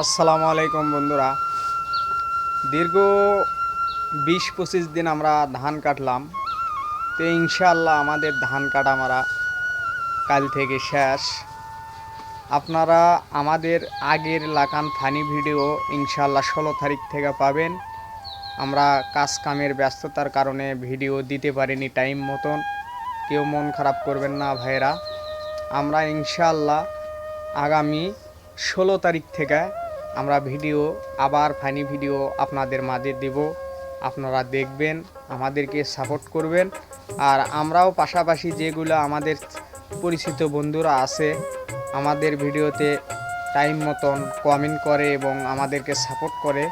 আসসালামু আলাইকুম বন্ধুরা। দীর্ঘ ২০-২৫ দিন আমরা ধান কাটলাম। তো ইনশাআল্লাহ আমাদের ধান কাটা মারা কাল থেকে শেষ। আপনারা আমাদের আগের লাগান ফানি ভিডিও ইনশাআল্লাহ ১৬ তারিখ থেকে পাবেন। আমরা কাজ কামের ব্যস্ততার কারণে ভিডিও দিতে পারিনি টাইম মতন, কেউ মন খারাপ করবেন না ভাইরা। আমরা ইনশাআল্লাহ আগামী ১৬ তারিখ থেকে আমরা ভিডিও আবার ফানি ভিডিও আপনাদের মাঝে দেব। আপনারা দেখবেন, আমাদেরকে সাপোর্ট করবেন। আর আমরাও পাশাপাশি যেগুলো আমাদের পরিচিত বন্ধুরা আছে আমাদের ভিডিওতে টাইম মতন কমেন্ট করে এবং আমাদেরকে সাপোর্ট করে,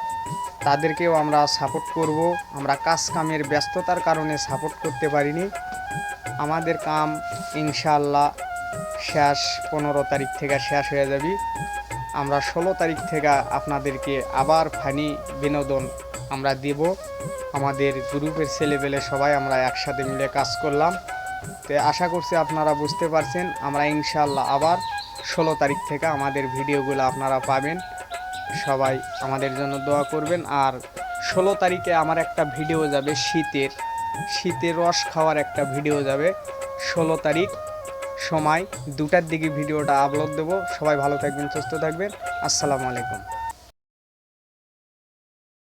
তাদেরকেও আমরা সাপোর্ট করব। আমরা কাজ কামের ব্যস্ততার কারণে সাপোর্ট করতে পারিনি। আমাদের কাম ইনশাআল্লাহ শেষ ১৫ তারিখ থেকে শেষ হয়ে যাবে। আমরা ১৬ তারিখ থেকে আপনাদেরকে আবার ফানি বিনোদন আমরা দেব। আমাদের গ্রুপের ছেলেপেলে সবাই আমরা একসাথে মিলে কাজ করলাম। তো আশা করছি আপনারা বুঝতে পারছেন। আমরা ইনশাআল্লাহ আবার ১৬ তারিখ থেকে আমাদের ভিডিওগুলো আপনারা পাবেন। সবাই আমাদের জন্য দোয়া করবেন। আর ১৬ তারিখে আমার একটা ভিডিও যাবে শীতের রস খাওয়ার একটা ভিডিও যাবে। ১৬ তারিখ সময় ২টার দিকে ভিডিওটা আপলোড দেব। সবাই ভালো থাকবেন, সুস্থ থাকবেন। আসসালামু আলাইকুম।